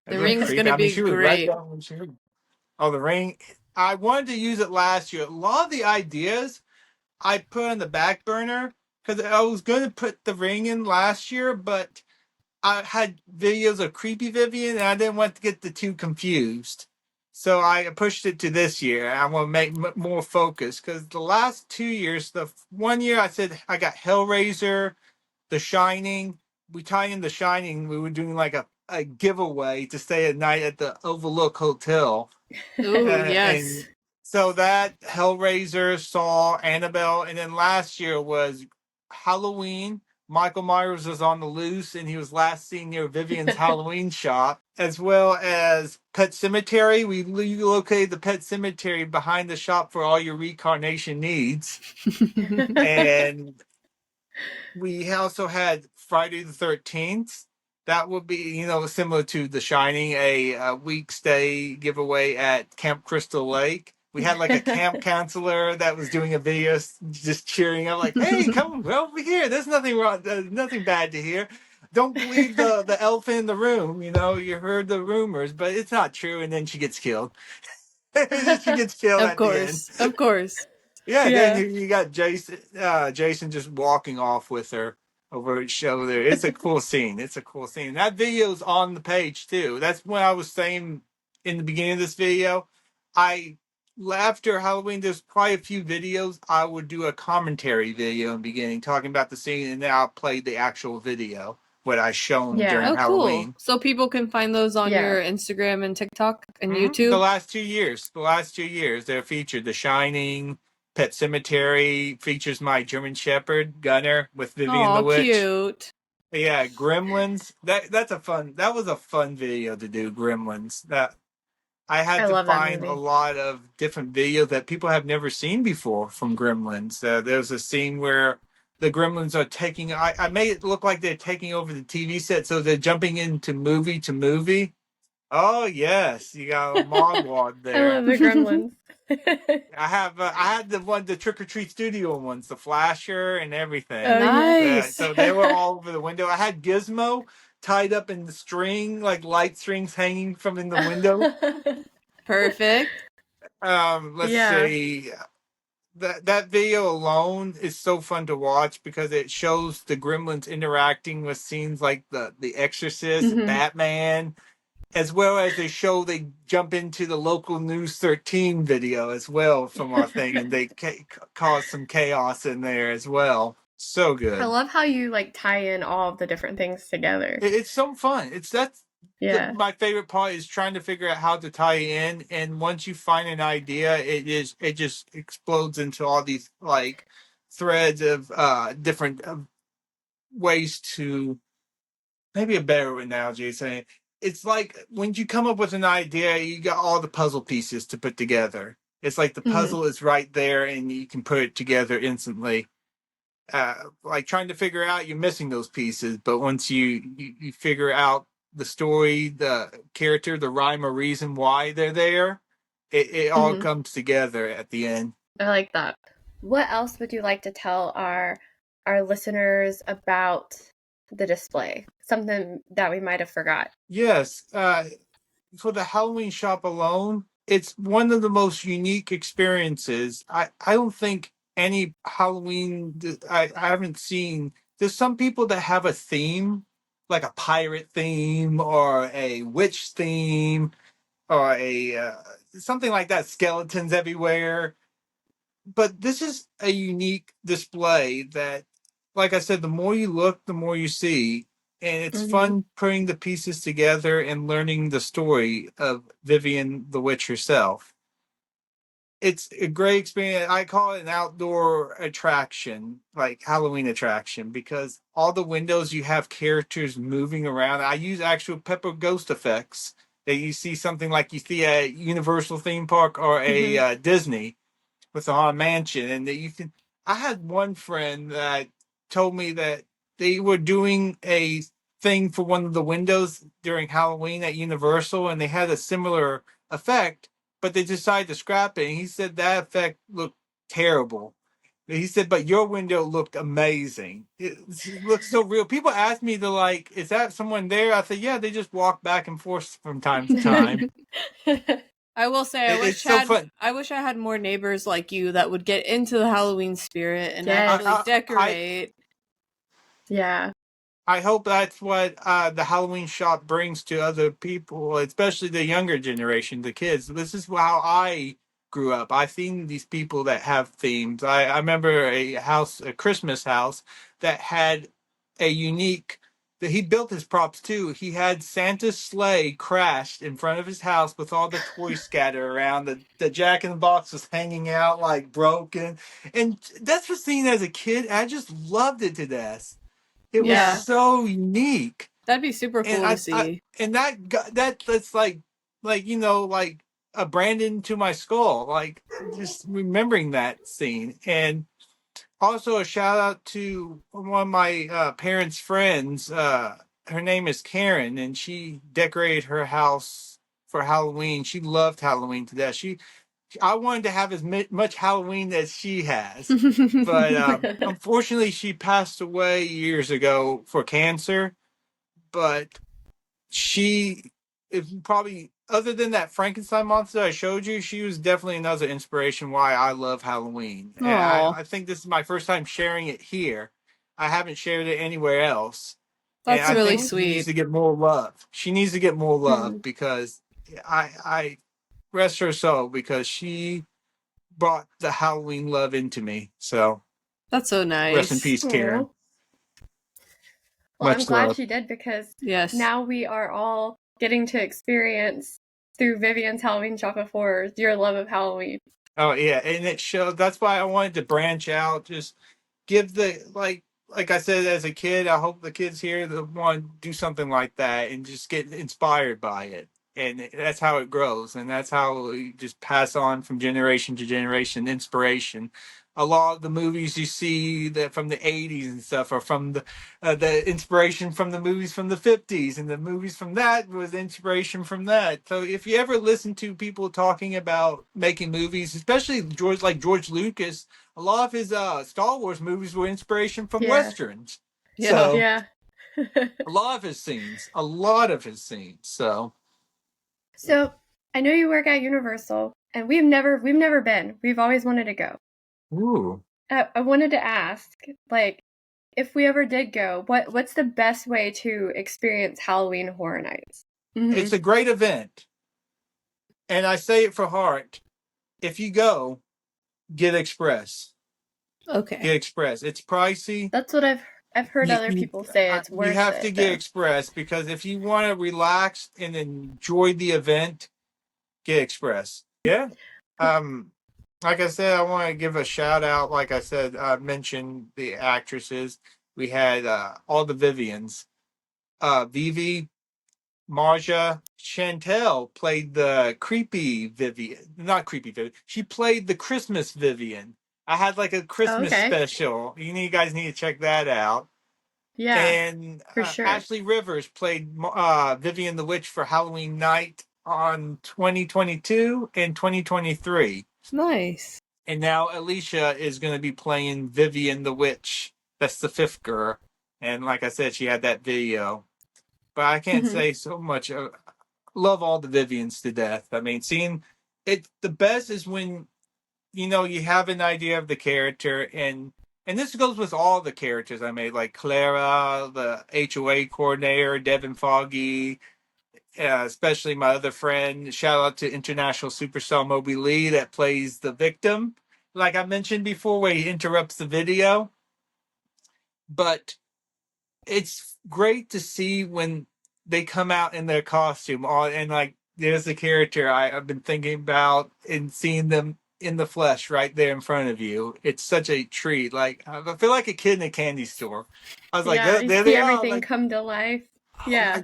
It the looked ring's creepy. gonna I mean, be she was right great. down when she. Oh, the ring. I wanted to use it last year. A lot of the ideas I put on the back burner because I was going to put the ring in last year, but I had videos of creepy Vivian, and I didn't want to get the two confused. So I pushed it to this year. I want to make more focus because the last 2 years, the one year I said I got Hellraiser, The Shining. We tie in The Shining. We were doing like a giveaway to stay at night at the Overlook Hotel. Ooh, yes. And so that Hellraiser, Saw, Annabelle, and then last year was Halloween. Michael Myers was on the loose, and he was last seen near Vivian's Halloween shop, as well as Pet Cemetery. We located the Pet Cemetery behind the shop for all your reincarnation needs, and we also had Friday the 13th. That would be, similar to The Shining, a week stay giveaway at Camp Crystal Lake. We had like a camp counselor that was doing a video just cheering up, like, hey, come over here. There's nothing wrong, nothing bad to hear. Don't believe the elephant in the room. You heard the rumors, but it's not true. And then she gets killed. She gets killed Of at the end. course. Of course. Yeah, then Yeah. you got Jason just walking off with her over his shoulder. It's a cool scene. It's a cool scene. That video's on the page too. That's what I was saying in the beginning of this video. I After Halloween, there's quite a few videos. I would do a commentary video in the beginning, talking about the scene, and then I'll play the actual video, what I shown during Yeah. Oh, cool. Halloween. So people can find those on Yeah. your Instagram and TikTok and The YouTube? last 2 years, they're featured. The Shining, Pet Cemetery features my German Shepherd Gunner with Vivian the Oh, Witch. cute. Yeah, Gremlins. That was a fun video to do. Gremlins. That I had I to love that find a movie. lot of different videos that people have never seen before from Gremlins. There's a scene where the gremlins are taking. I made it look like they're taking over the TV set, so they're jumping into movie to movie. Oh yes, you got a monologue I love there. the gremlins. I had the Trick or Treat Studio ones, the flasher and everything. Oh yeah. Nice. So they were all over the window. I had Gizmo tied up in the string, like light strings hanging from in the window. Perfect. Let's Yeah. see. That video alone is so fun to watch because it shows the gremlins interacting with scenes like the Exorcist, Mhm. Batman, as well as they jump into the local News 13 video as well from our thing, and they cause some chaos in there as well. So I good. love how you like tie in all of the different things together. It's so fun. Yeah. My favorite part is trying to figure out how to tie in, and once you find an idea, it just explodes into all these like threads of different ways to, maybe a better analogy is saying it's like when you come up with an idea, you got all the puzzle pieces to put together. It's like the Mhm. puzzle is right there and you can put it together instantly. Like trying to figure out, you're missing those pieces, but once you figure out the story, the character, the rhyme or reason why they're there, it all Mhm. comes together at the end. I like that. What else would you like to tell our listeners about the display? Something that we might have forgot. Yes, for the Halloween shop alone, it's one of the most unique experiences. I don't think any Halloween I haven't seen. There's some people that have a theme, like a pirate theme or a witch theme or a something like that. Skeletons everywhere, but this is a unique display that, like I said, the more you look, the more you see. And it's Mhm. fun putting the pieces together and learning the story of Vivian the witch herself. It's a great experience. I call it an outdoor attraction, like Halloween attraction, because all the windows you have characters moving around. I use actual pepper ghost effects that you see something like you see a Universal theme park or a Mhm. Disney with a haunted mansion, and that you can. I had one friend that told me that they were doing a thing for one of the windows during Halloween at Universal, and they had a similar effect, but they decided to scrap it. And he said that effect looked terrible. He said, but your window looked amazing. It looks so real. People ask me to like, is that someone there? I said, yeah, they just walk back and forth from time to time. I will say, It's so fun. I wish I had more neighbors like you that would get into the Halloween spirit and Yes. actually decorate. Yeah. I hope that's what the Halloween shop brings to other people, especially the younger generation, the kids. This is how I grew up. I've seen these people that have themes. I remember a Christmas house that had a unique, that he built his props too. He had Santa's sleigh crashed in front of his house with all the toys scattered around. The Jack in the Box was hanging out like broken. And that's what seen as a kid. I just loved it to death. It was Yeah. so unique, That'd be super and cool to see. and that's like like a brand into my skull. Like just remembering that scene, and also a shout out to one of my parents' friends. Her name is Karen, and she decorated her house for Halloween. She loved Halloween to death. I wanted to have as much Halloween as she has, but unfortunately, she passed away years ago for cancer. But she, if probably other than that Frankenstein monster I showed you, she was definitely another inspiration why I love Halloween. And Aw, I think this is my first time sharing it here. I haven't shared it anywhere else, and that's I really think she needs sweet. to get more love. She needs to get more love Mhm. because I rest her soul because she brought the Halloween love into me. So That's so rest in nice. peace, Karen. Aw. Well, I'm Much glad love. she did because Yes. now we are all getting to experience through Vivian's Halloween Shop of Horrors your love of Halloween. Oh yeah, and it showed. That's why I wanted to branch out. Just give the like I said as a kid. I hope the kids here that want to do something like that and just get inspired by it. And that's how it grows, and that's how we just pass on from generation to generation inspiration a lot of the movies you see that from the 80s and stuff are from the inspiration from the movies from the 50s, and the movies from that was inspiration from that. So if you ever listen to people talking about making movies, especially George Lucas, a lot of his Star Wars movies were inspiration from westerns. So yeah. a lot of his scenes. So I know you work at Universal, and we've never been. We've always wanted to go. ooh. I wanted to ask, like, if we ever did go, what's the best way to experience Halloween Horror Nights? It's a great event. And I say it for heart. If you go, get Express. Okay. Get Express. It's pricey. That's what I've heard other people say. It's worth it. You have to get Express, because if you want to relax and enjoy the event, get Express. Yeah. Like I said, I want to give a shout out. Like I said, I mentioned the actresses. We had all the Vivians. Vivi, Marja, Chantel played the creepy Vivian. Not creepy Vivian. She played the Christmas Vivian. I had like a Christmas special. You guys need to check that out. Yeah, and for sure. Ashley Rivers played Vivian the Witch for Halloween night on 2022 and 2023. Nice. And now Alicia is going to be playing Vivian the Witch. That's the fifth girl. And like I said, she had that video. But I can't say so much. Love all the Vivians to death. I mean, seeing it, the best is when, you have an idea of the character, and this goes with all the characters I made, like Clara, the HOA coordinator, Devin Foggy, especially my other friend. Shout out to international superstar Moby Lee that plays the victim, like I mentioned before, where he interrupts the video. But it's great to see when they come out in their costume, and like there's a character I've been thinking about, and seeing them in the flesh right there in front of you. It's such a treat. Like, I feel like a kid in a candy store. I was like, there you they see are. Everything Like, come to life. Yeah.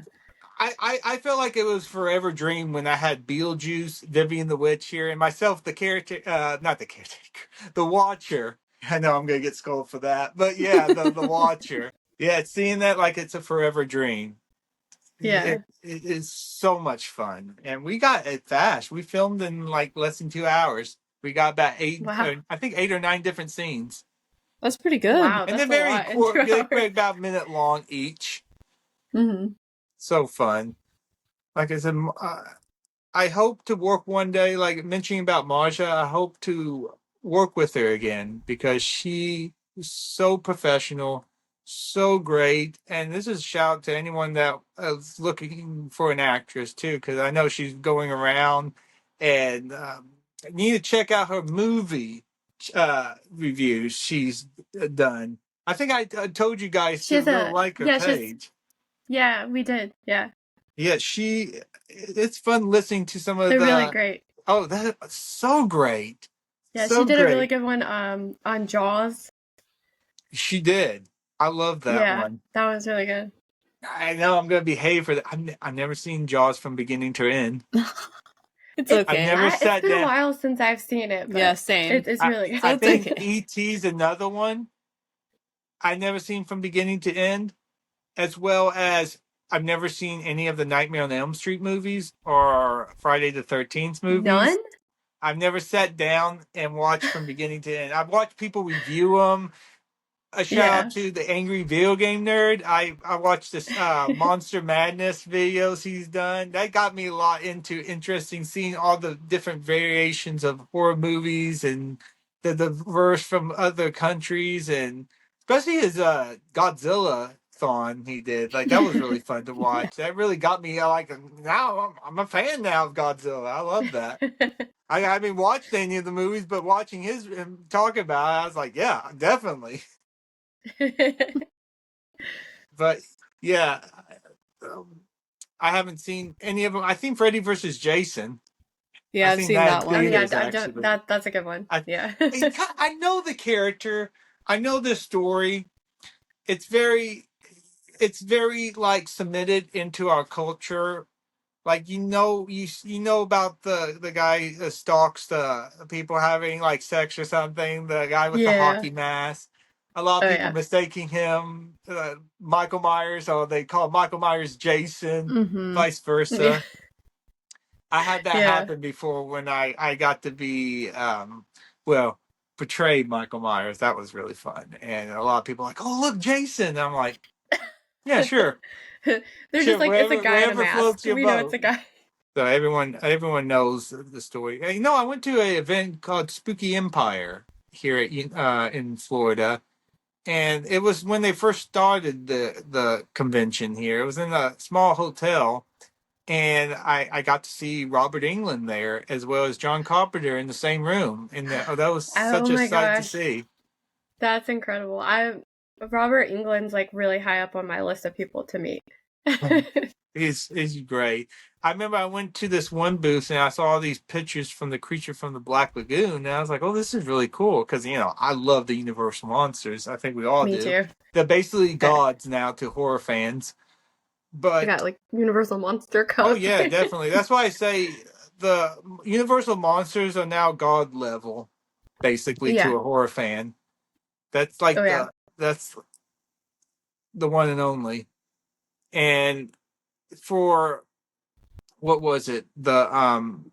I felt like it was forever dream when I had Beetlejuice, Vivian the Witch here, and myself, the character, not the caretaker, the Watcher. I know I'm gonna get scolded for that, but yeah, the Watcher. Yeah, seeing that like it's a forever dream. Yeah. It is so much fun, and we got it fast. We filmed in like less than 2 hours. We got about I think 8 or 9 different scenes. That's pretty good. Wow, and that's they're very a lot. they're about a minute long each. So fun. Like I said, I hope to work one day, like mentioning about Marja, I hope to work with her again, because she is so professional, so great. And this is a shout out to anyone that is looking for an actress too, because I know she's going around, and need to check out her movie reviews she's done. I think I told you guys to go like her page. Yeah, we did. Yeah. Yeah, it's fun listening to some of They're really great. Oh, that's so great. Yeah, so she did great. a really good one on Jaws. She did. I love that one. That was really good. I know I'm going to behave for that. I've never seen Jaws from beginning to end. It's okay. I've never sat It's been down. a while since I've seen it. But yeah, same. It's really good. I think E.T.'s another one I've never seen from beginning to end, as well as I've never seen any of the Nightmare on Elm Street movies or Friday the 13th movies. None? I've never sat down and watched from beginning to end. I've watched people review them. A shout out to the Angry Video Game Nerd. I watched this Monster Madness videos he's done. That got me a lot into interesting seeing all the different variations of horror movies and the diverse from other countries, and especially his Godzilla thon he did. Like, that was really fun to watch. That really got me like, now I'm a fan now of Godzilla. I love that. I haven't watched any of the movies, but watching him talk about it, I was like, yeah, definitely. But yeah, I haven't seen any of them. I think Freddy versus Jason. Yeah, I've seen that one. Yeah, that's a good one. I know the character. I know the story. It's very like submitted into our culture. Like you know about the guy that stalks the people having like sex or something, the guy with the Yeah. hockey mask. A lot of Oh people yeah. mistaking him Michael Myers, or they call Michael Myers Jason, vice Yeah. versa. I had that Yeah. happen before when I got to be well portray Michael Myers. That was really fun, and a lot of people are like, oh look, Jason. I'm like, yeah, sure. They're Sure, just like, it's a guy in a wherever mask. floats your We know it's a boat. guy. So everyone knows the story. You know, I went to an event called Spooky Empire here in Florida, and it was when they first started the convention here. It was in a small hotel, and I got to see Robert Englund there as well as John Carpenter in the same room, and that was Oh such a my sight to gosh. see. That's incredible. Robert Englund's like really high up on my list of people to meet. He's great. I remember I went to this one booth and I saw all these pictures from the creature from the Black Lagoon, and I was like, "Oh, this is really cool," because I love the Universal monsters. I think we all Me do. too. They're basically Yeah. gods now to horror fans. I But got like Universal Monster oh coats. yeah, definitely. That's why I say the Universal monsters are now god level, basically Yeah. to a horror fan. That's like Oh yeah. that's the one and only. And for what was it? The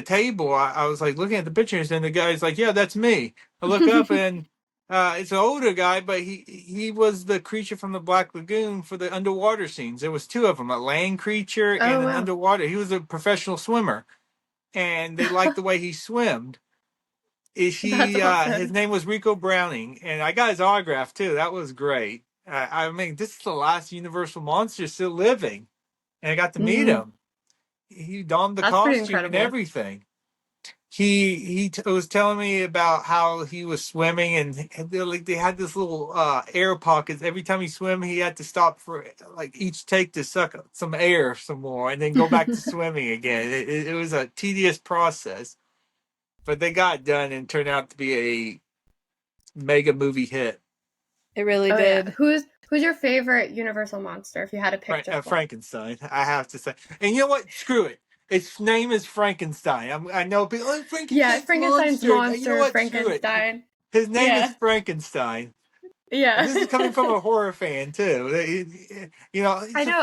table, I was like looking at the pictures, and the guy's like, "Yeah, that's me." I look up, and it's an older guy, but he was the creature from the Black Lagoon for the underwater scenes. There was two of them, a land creature Oh and an wow. underwater. He was a professional swimmer, and they liked the way he swam. That's His awesome. name was Rico Browning, and I got his autograph too. That was great. I mean, this is the last Universal monster still living, and I got to meet Hmm. him. He donned the That's pretty costume and incredible. everything. Was telling me about how he was swimming, and they had this little air pockets. Every time he swam, he had to stop for like each take to suck up some air some more, and then go back to swimming again. It was a tedious process, but they got it done and turned out to be a mega movie hit. It really Oh did. yeah. Who's your favorite Universal monster if you had to pick just one? Frankenstein, I have to say. And you know what? Screw it. Its name is Frankenstein. I know people. Oh, Yeah, Frankenstein's Frankenstein's monster. You know monster, what? Screw it. Frankenstein. His name is Yeah. Frankenstein. And Yeah. this is coming from a horror fan too. I It's a know.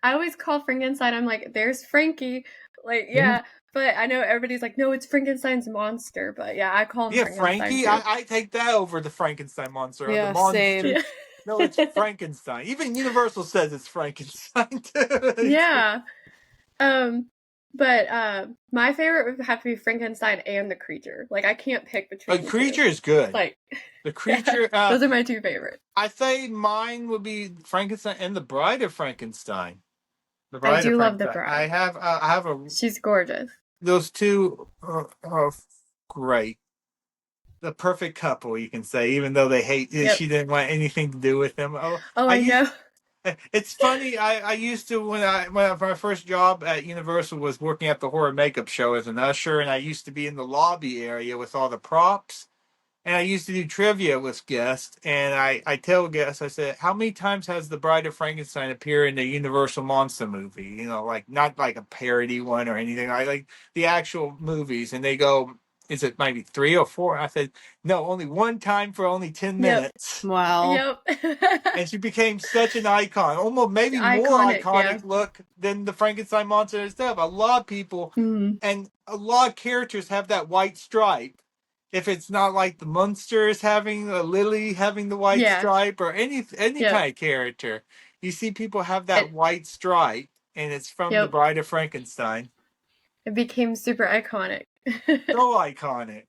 I always call Frankenstein. I'm like, there's Frankie. Like, yeah. But I know everybody's like, no, it's Frankenstein's monster. But yeah, I call him Yeah, Frankenstein Frankie. too. I take that over the Frankenstein monster or the Yeah, monster. same. Yeah. No, it's Frankenstein. Even Universal says it's Frankenstein too. Yeah. But my favorite would have to be Frankenstein and the creature. Like I can't pick between The the creature two. is good. Like The creature. yeah, those are my two favorites. I say mine would be Frankenstein and the Bride of Frankenstein. The I Bride of do love the Frankenstein. bride. I have a She's gorgeous. those two are great. The perfect couple, you can say, even though they hate. Yep. She didn't want anything to do with them. Oh, I know. It's funny. I used to when my first job at Universal was working at the horror makeup show as an usher, and I used to be in the lobby area with all the props. And I used to do trivia with guests, and I tell guests, I said, how many times has The Bride of Frankenstein appear in the Universal Monster movie? Like not like a parody one or anything, like the actual movies. And they go, is it maybe 3 or 4? I said, no, only one time for only 10 Yep. minutes. Wow. Yep. And she became such an icon, almost maybe more Iconic, iconic yeah. look than the Frankenstein monster itself. A lot of people and a lot of characters have that white stripe. If it's not like the monsters having a Lily having the white Yeah. stripe or any Yep. kind of character, you see people have that white stripe, and it's from The Yep. Bride of Frankenstein. It became super iconic. So iconic.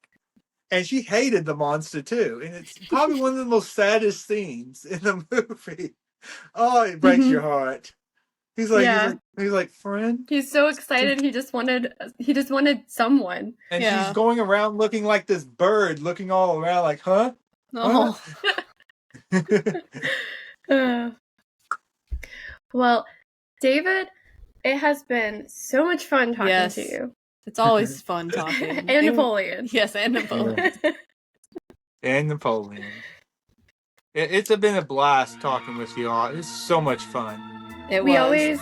And she hated the monster too. And it's probably one of the most saddest scenes in the movie. Oh, it breaks your heart. He's like, friend. He's so excited. He just wanted someone. And Yeah. she's going around looking like this bird, looking all around like, huh? Oh. Well, David, it has been so much fun talking to you. It's always fun talking. And Napoleon. Yes, and Napoleon. And Napoleon. It's been a blast talking with you all. It's so much fun. We always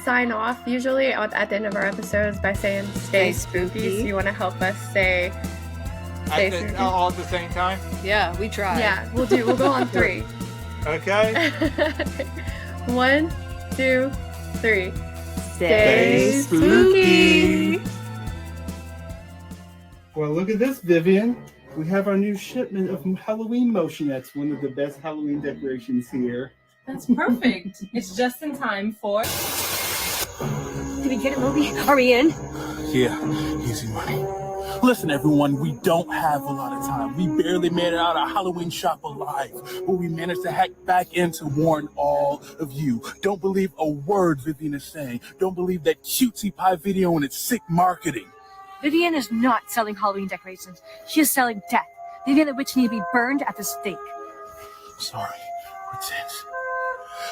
sign off usually at the end of our episodes by saying stay spooky. So you want to help us say stay spooky? All at the same time? Yeah, we try. Yeah, we'll go on 3. Okay. 1, 2, 3. Stay spooky. Well, look at this, Vivian. We have our new shipment of Halloween motionettes, one of the best Halloween decorations here. That's perfect. It's just in time for... Did we get it, Moby? Are we in? Yeah, easy money. Listen, everyone, we don't have a lot of time. We barely made it out of Halloween shop alive, but we managed to hack back in to warn all of you. Don't believe a word Vivian is saying. Don't believe that cutesy pie video and its sick marketing. Vivian is not selling Halloween decorations. She is selling death. Vivian the witch need to be burned at the stake. Sorry, pretend.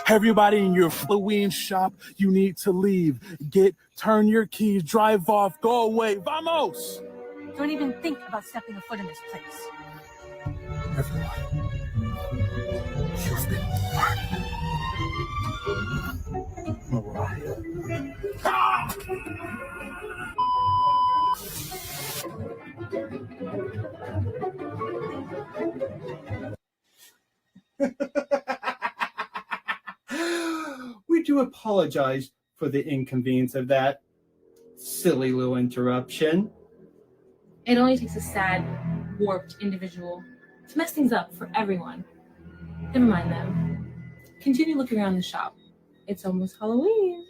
Everybody in your Halloween shop, you need to leave. Turn your keys, drive off, go away. Vamos! Don't even think about stepping a foot in this place. Everyone, you've been warned. Mariah. Ah! We do apologize for the inconvenience of that silly little interruption. It only takes a sad, warped individual to mess things up for everyone. Never mind them. Continue looking around the shop. It's almost Halloween.